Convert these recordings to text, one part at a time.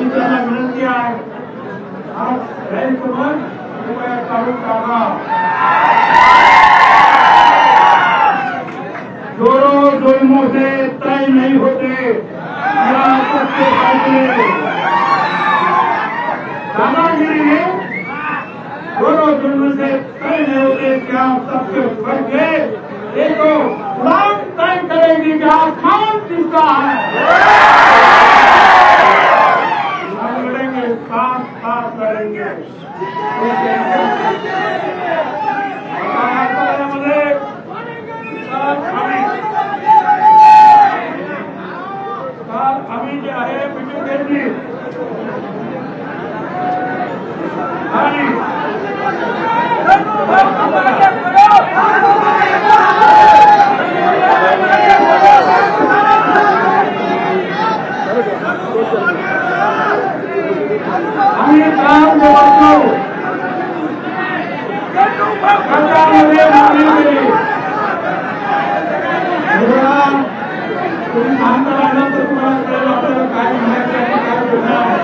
माझी त्यांना विनंती आहे, आज गैरसमज कृपया काढून टाका। जोरो जुल्मों से तय नहीं होते या सबके फैसले, दादागिरी में जोरो जुल्म से तय नहीं होते क्या सबके फैसले। देखो उड़ान तय करेगी कि आसमान किसका है। लड़ेंगे, साथ साथ लड़ेंगे। आम्ही जे आहे पिटू घेतली आणि आम्ही काम बघतो कशामध्ये मागणी केली। तुम्ही सांगता राहिला तर तुम्हाला कळेल आपल्याला काय म्हणायचं आहे, काय बोलणार आहे।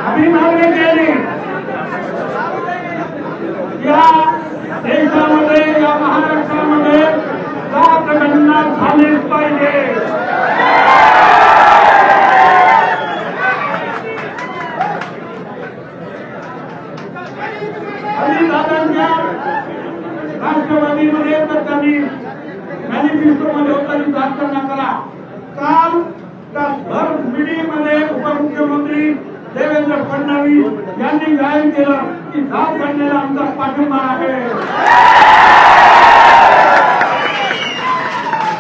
आम्ही मागणी केली या देशामध्ये, या महाराष्ट्रामध्ये जात गणना झालीच पाहिजे। दादांच्या राष्ट्रवादीमध्ये तर त्यांनी मॅनिफेस्टोमध्ये होता की जात गणना करा। काल भर मीडियामध्ये उपमुख्यमंत्री देवेंद्र फडणवीस यांनी जाहीर केलं की जात गणनेला आमचा पाठिंबा आहे।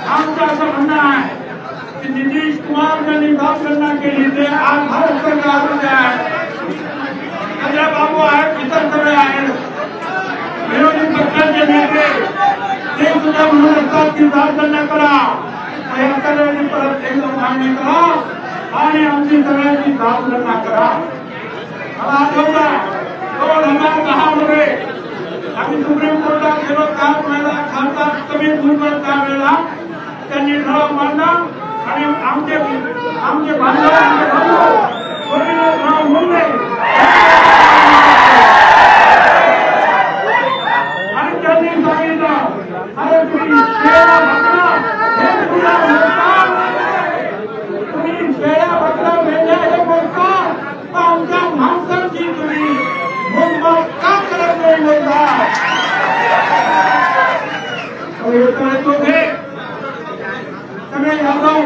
आमचं असं म्हणणं आहे की नितीश कुमार यांनी जात गणना केली, ते आज भारत सरकारमध्ये आहे, चंद्रबाबू आहेत, इतर सगळे आहेत, विरोधी पक्षाचे नेते ते सुद्धा म्हणत असतात की जात गणना करा। या सगळ्यांनी परत एकदा मागणी करा आणि आमची सगळ्यांची जात गणना करा। मला आठवतं 2010 मध्ये आम्ही सुप्रीम कोर्टात गेलो, त्यावेळेला खासदार समीर भुजबळ त्यावेळेला त्यांनी ठराव मांडला आणि आमचे बांधव गोपीनाथराव मुंडे आणि त्यांनी सांगितलं, अरे तुम्ही शेळ्या बकरा हे तुला बोलता, तुम्ही शेळ्या बकरा मेंढ्या हे बोलता, तर आमच्या माणसांची तुम्ही मोजमाप का करत नाही बोलता। सगळे यादव,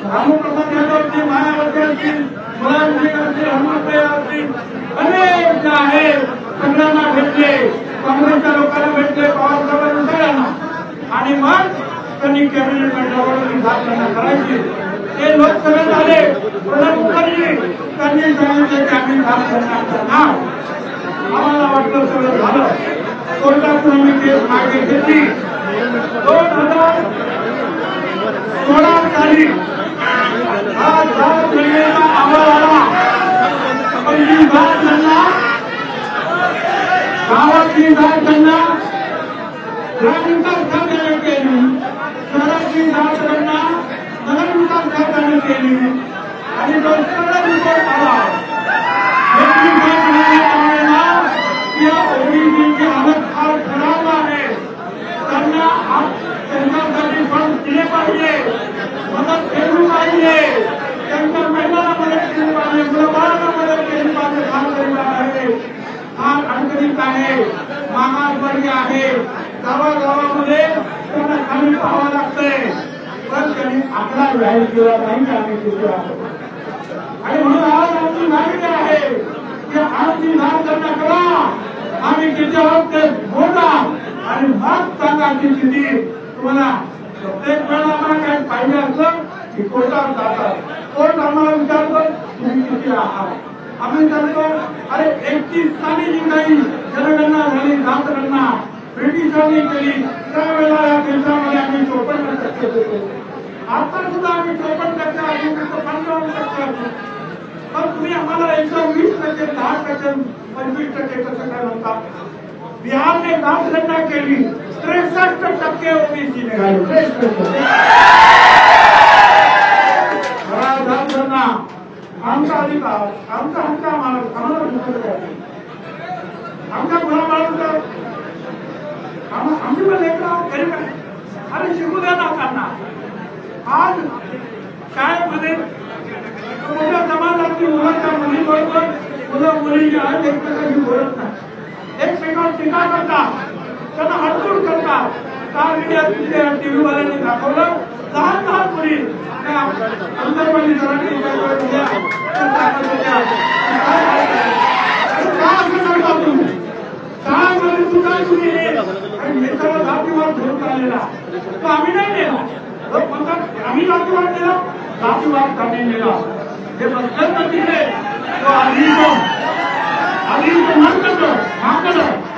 रामप्रसाद यादवची, मायावती असतील, मुलांची असतील, हनुमंतराय असतील, अनेक जे आहेत सगळ्यांना भेटले, काँग्रेसच्या लोकांना भेटले, पवार साहेबांना सगळ्यांना, आणि मग त्यांनी कॅबिनेट मंडळावर जात गणना करायची। ते लोकसभेत आले, प्रणब मुखर्जी त्यांनी सांगितलं की आम्ही जात गणना करणार। आम्हाला वाटलं सगळं झालं, कोर्टातून आम्ही केस मागे घेतली। 2016 साली हा जात गणनेचा अहवाल आला। पहिली जात गणना, गावातली जात गणना, ग्रामविकास खात्याने केली, शहरातली जात गणना नगरविकास खात्याने केली आणि तो सगळा रिपोर्ट आला। या ओबीसीची हालत फार खराब आहे, त्यांच्यासाठी फंड दिले पाहिजे, मदत केली पाहिजे, त्यांच्या महिलांना मदत केली पाहिजे, मुलांना मदत केली पाहिजे। फार गरीब आहे, फार अडचणीत आहे, मागासवर्गीय आहे, गावागावामध्ये त्यांना खाली पाहावं लागतंय, पण त्यांनी आकडा जाहीर केला नाही की आम्ही किती आहोत। आणि म्हणून आज आमची मागणी आहे की आमची जात गणना करा, आम्ही किती आहोत ते बोला आणि मग सांगा की किती। तुम्हाला प्रत्येक वेळेला आम्हाला काही पाहिजे असलं की कोर्टात जातात, कोर्ट आम्हाला विचारतो तुम्ही किती आहात, आम्ही सांगतो अरे 31 साली जी काही जनगणना झाली, जात गणना ब्रिटिशांनी केली, त्यावेळेला या देशामध्ये आम्ही 54% होतो, आता सुद्धा आम्ही 54% आधी 55% असतो, पण तुम्ही आम्हाला 120%, 10%, 25% कसं काय म्हणता। बिहारने जात गणना केली, 63% ओबीसी निघाले, 63%। मुलांना आज शाळेमध्ये मोठ्या समाजातील मुलांच्या मुलीबरोबर मुलं मुली आज एकमेकांशी बोलत नाही, एकमेकांवर टीका करतात, त्यांना हटकून करतात. काल मीडिया टीव्ही वाल्यांनी दाखवलं लहान लहान मुली अंतरवाली जरांनी शाळेमध्ये सुद्धा तुम्ही आणि याच्यावर जातीवाद घेऊन आलेला तो आम्ही नाही नेला. लोक म्हणतात आम्ही जातीवाद नेला, जातीवाद त्यांनी नेला. जे बसलं तर तिथे तो आधी मागत